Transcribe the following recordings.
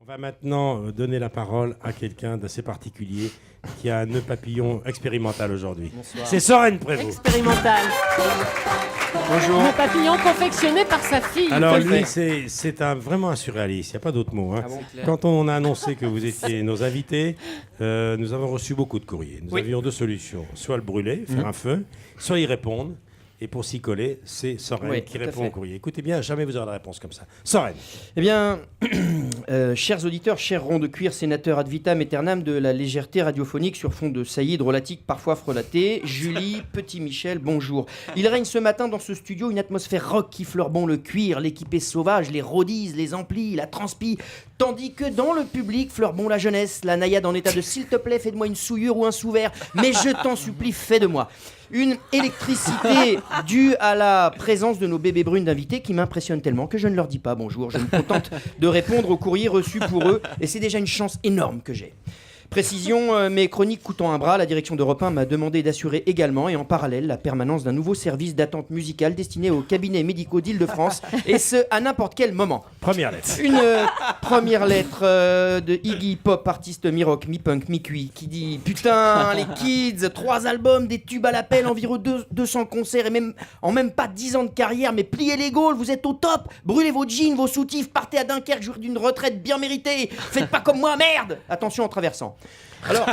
On va maintenant donner la parole à quelqu'un d'assez particulier qui a un nœud papillon expérimental aujourd'hui. C'est Soren Prévost. Expérimental. Bonjour. Un papillon confectionné par sa fille. Alors lui, c'est vraiment un surréaliste, il n'y a pas d'autre mot. Hein. Ah bon, Quand on a annoncé que vous étiez nos invités, nous avons reçu beaucoup de courriers. Nous avions deux solutions, soit le brûler, faire un feu, soit y répondre. Et pour s'y coller, c'est Soren qui répond au courrier. Écoutez bien, jamais vous aurez la réponse comme ça. Soren. Eh bien, chers auditeurs, chers ronds de cuir, sénateurs ad vitam aeternam de la légèreté radiophonique sur fond de saillies drôlatiques parfois frelatées, Julie, Petit Michel, bonjour. Il règne ce matin dans ce studio une atmosphère rock qui fleure bon le cuir, l'équipée sauvage, les rodis, les amplis, la transpi, tandis que dans le public fleure bon la jeunesse, la naïade en état de s'il te plaît, fais-de-moi une souillure ou un sous-vert, mais je t'en supplie, fais de moi. Une électricité due à la présence de nos bébés brunes d'invités qui m'impressionnent tellement que je ne leur dis pas bonjour. Je me contente de répondre aux courriers reçus pour eux et c'est déjà une chance énorme que j'ai. Précision, mes chroniques coûtant un bras, la direction d'Europe 1 m'a demandé d'assurer également et en parallèle la permanence d'un nouveau service d'attente musicale destiné aux cabinets médicaux d'Île-de-France et ce, à n'importe quel moment. Première lettre. Une première lettre de Iggy Pop, artiste mi-rock, mi-punk, mi-cuit, qui dit « Putain, les kids, 3 albums, des tubes à l'appel, environ 200 concerts et même pas 10 ans de carrière, mais pliez les gaules, vous êtes au top, brûlez vos jeans, vos soutifs, partez à Dunkerque, jouir d'une retraite bien méritée, faites pas comme moi, merde !» Attention en traversant. Alors,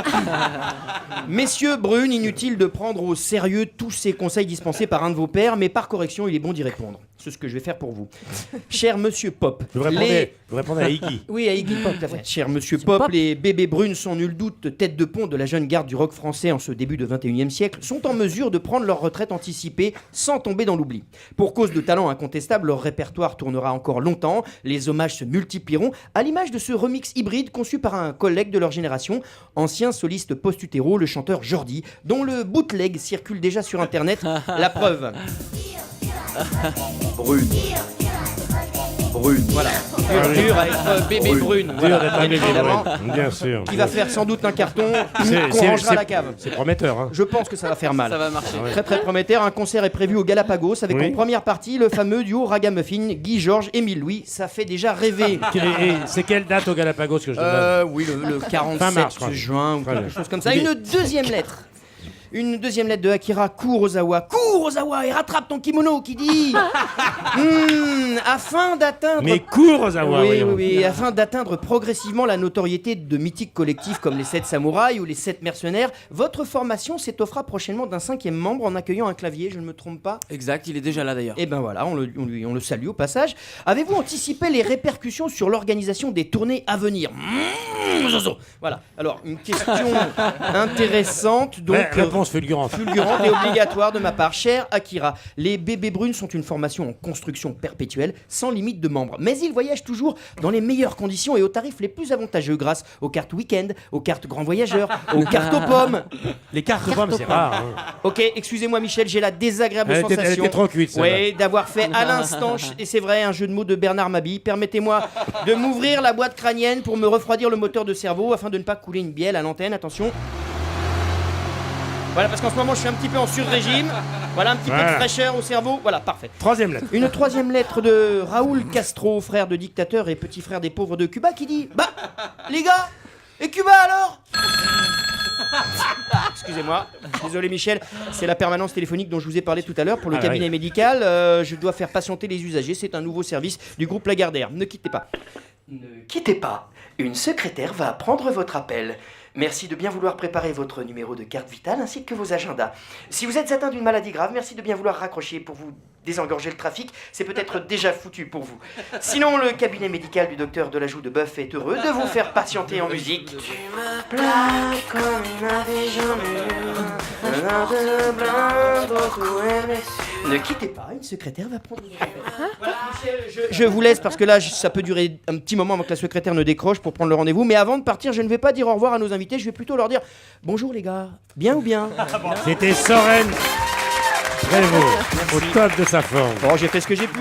messieurs brunes, inutile de prendre au sérieux tous ces conseils dispensés par un de vos pères, mais par correction, il est bon d'y répondre. C'est ce que je vais faire pour vous. Cher monsieur Pop. Vous répondez à Iggy. Oui, à Iggy Pop, tout à fait. Cher monsieur Pop, les bébés brunes sont nul doute tête de pont de la jeune garde du rock français en ce début de 21e siècle, sont en mesure de prendre leur retraite anticipée sans tomber dans l'oubli. Pour cause de talent incontestable, leur répertoire tournera encore longtemps, les hommages se multiplieront, à l'image de ce remix hybride conçu par un collègue de leur génération, ancien soliste post-utéro, le chanteur Jordi, dont le bootleg circule déjà sur internet, la preuve. Brune. Brune. Voilà. Dur à être bébé brune. Dur Voilà. d'être un bébé Évidemment, brune, bien sûr. qui va faire sans doute un carton qu'on rangera à la cave. C'est prometteur. Hein. Je pense que ça va faire mal. Ça va marcher. Très très prometteur. Un concert est prévu au Galapagos avec en première partie le fameux duo Ragamuffin, Guy Georges, Émile Louis. Ça fait déjà rêver. Et c'est quelle date au Galapagos que je demande Oui, le 47 Fin mars, juin ou Très bien. quelque chose comme ça. Une deuxième lettre. Une deuxième lettre de Akira Kurosawa. Kurosawa, et rattrape ton kimono qui dit afin d'atteindre. Mais Kurosawa, voyons. Oui, afin d'atteindre progressivement la notoriété de mythiques collectifs comme les 7 samouraïs ou les 7 mercenaires, votre formation s'étoffera prochainement d'un 5e membre en accueillant un clavier, je ne me trompe pas. Exact, il est déjà là d'ailleurs. Et ben voilà, on le salue au passage. Avez-vous anticipé les répercussions sur l'organisation des tournées à venir? Voilà, alors une question intéressante, donc Réponse fulgurante. fulgurante et obligatoire de ma part. Cher Akira, les bébés brunes sont une formation en construction perpétuelle, sans limite de membres. Mais ils voyagent toujours dans les meilleures conditions et aux tarifs les plus avantageux grâce aux cartes week-end, aux cartes grand voyageurs, aux cartes aux pommes. Les cartes pommes, c'est rare. Hein. Ok, excusez-moi Michel, j'ai la désagréable Elle sensation était trop cuite, celle-là. oui, d'avoir fait à l'instant, et c'est vrai, un jeu de mots de Bernard Mabille. Permettez-moi de m'ouvrir la boîte crânienne pour me refroidir le moteur de cerveau afin de ne pas couler une bielle à l'antenne. Attention. Voilà, parce qu'en ce moment, je suis un petit peu en sur-régime. Voilà, un petit peu de fraîcheur au cerveau. Voilà, parfait. Troisième lettre. Une troisième lettre de Raúl Castro, frère de dictateur et petit frère des pauvres de Cuba, qui dit bah, les gars, et Cuba alors? Excusez-moi, désolé Michel, c'est la permanence téléphonique dont je vous ai parlé tout à l'heure pour le cabinet médical. Je dois faire patienter les usagers, c'est un nouveau service du groupe Lagardère. Ne quittez pas. Ne quittez pas, une secrétaire va prendre votre appel. Merci de bien vouloir préparer votre numéro de carte vitale ainsi que vos agendas. Si vous êtes atteint d'une maladie grave, merci de bien vouloir raccrocher pour vous désengorger le trafic. C'est peut-être déjà foutu pour vous. Sinon, le cabinet médical du docteur Delajoux de Boeuf est heureux de vous faire patienter en musique. Tu me plaques comme une affiche en mur. Ne quittez pas, une secrétaire va prendre une appel. Voilà, Michel, je vous laisse parce que là, ça peut durer un petit moment avant que la secrétaire ne décroche pour prendre le rendez-vous. Mais avant de partir, je ne vais pas dire au revoir à nos invités, je vais plutôt leur dire bonjour les gars, bien ou bien? C'était Soren Prévost, au top de sa forme. Bon, j'ai fait ce que j'ai pu.